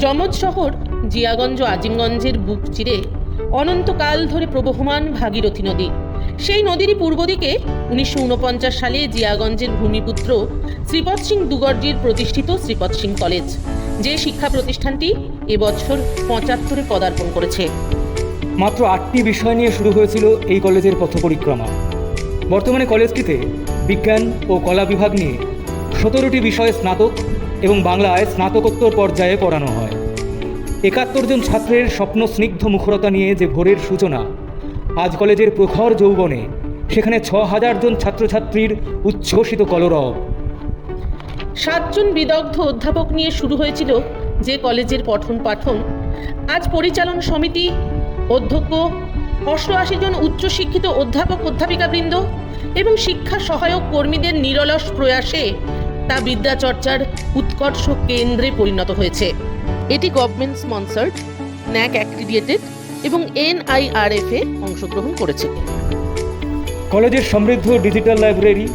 যমজ শহর জিয়াগঞ্জ আজিমগঞ্জের বুক চিরে অনন্তকাল ধরে প্রবহমান ভাগীরথী নদী। সেই নদীরই পূর্ব দিকে 1949 সালে জিয়াগঞ্জের ভূমিপুত্র শ্রীপদ সিং দুগর্জির প্রতিষ্ঠিত শ্রীপদ সিং কলেজ, যে শিক্ষা প্রতিষ্ঠানটি এবছর 75-এ পদার্পণ করেছে। মাত্র 8টি বিষয় নিয়ে শুরু হয়েছিল এই কলেজের পথ পরিক্রমা। বর্তমানে কলেজটিতে বিজ্ঞান ও কলা বিভাগ নিয়ে 17টি বিষয়ে স্নাতক এবং বাংলায় স্নাতকোত্তর পর্যায়ে পড়ানো হয়। 71 জন ছাত্রের স্বপ্ন স্নিগ্ধ মুখরতা নিয়ে যে ভোরের সূচনা, আজ কলেজের প্রখর যৌবনে সেখানে 6000 জন ছাত্রছাত্রীর উচ্ছ্বসিত কলরব। 7 জন বিদগ্ধ অধ্যাপক নিয়ে শুরু হয়েছিল যে কলেজের পঠন পাঠন। আজ পরিচালন সমিতি, অধ্যক্ষ, 88 জন উচ্চশিক্ষিত অধ্যাপক অধ্যাপিকাবৃন্দ এবং শিক্ষা সহায়ক কর্মীদের নিরলস প্রয়াসে তা বিদ্যাচর্চার উৎকর্ষ কেন্দ্রে পরিণত হয়েছে। এটি গভর্নমেন্ট স্পন্সর্ড, ন্যাক অ্যাক্রিডিয়েটেড এবং NIRF এ অংশগ্রহণ করেছে। কলেজের সমৃদ্ধ ডিজিটাল লাইব্রেরি,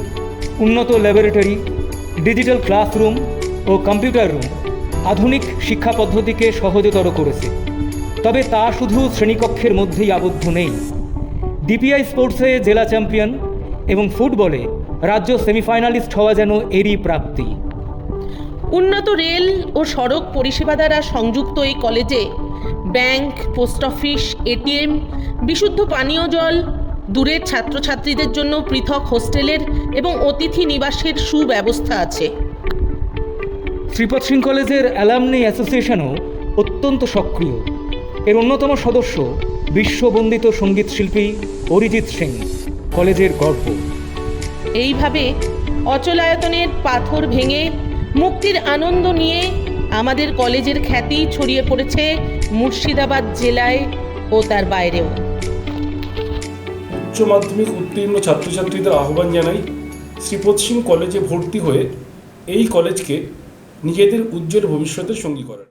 উন্নত ল্যাবরেটরি, ডিজিটাল ক্লাসরুম ও কম্পিউটার রুম আধুনিক শিক্ষা পদ্ধতিকে সহজতর করেছে। তবে তা শুধু শ্রেণীকক্ষের মধ্যেই আবদ্ধ নেই। DPI স্পোর্টসে জেলা চ্যাম্পিয়ন এবং ফুটবলে রাজ্য সেমিফাইনালিস্ট হওয়া যেন এরই প্রাপ্তি। উন্নত রেল ও সড়ক পরিষেবা দ্বারা সংযুক্ত এই কলেজে ব্যাংক, পোস্ট অফিস, ATM, বিশুদ্ধ পানীয় জল, দূরের ছাত্রছাত্রীদের জন্য পৃথক হোস্টেলের এবং অতিথি নিবাসের সুব্যবস্থা আছে। শ্রীপদ সিং কলেজের অ্যালামনি অ্যাসোসিয়েশনও অত্যন্ত সক্রিয়। এর অন্যতম সদস্য বিশ্ববন্দিত সঙ্গীত শিল্পী অরিজিৎ সিং, কলেজের গর্ব। এইভাবে অচলায়তনের পাথর ভেঙে মুক্তির আনন্দ নিয়ে আমাদের কলেজের খ্যাতি ছড়িয়ে পড়েছে মুর্শিদাবাদ জেলায় ও তার বাইরেও। উচ্চ মাধ্যমিক উত্তীর্ণ ছাত্রছাত্রীদের আহ্বান জানাই শ্রীপদ সিং কলেজে ভর্তি হয়ে এই কলেজকে নিজেদের উজ্জ্বল ভবিষ্যতের সঙ্গী করার।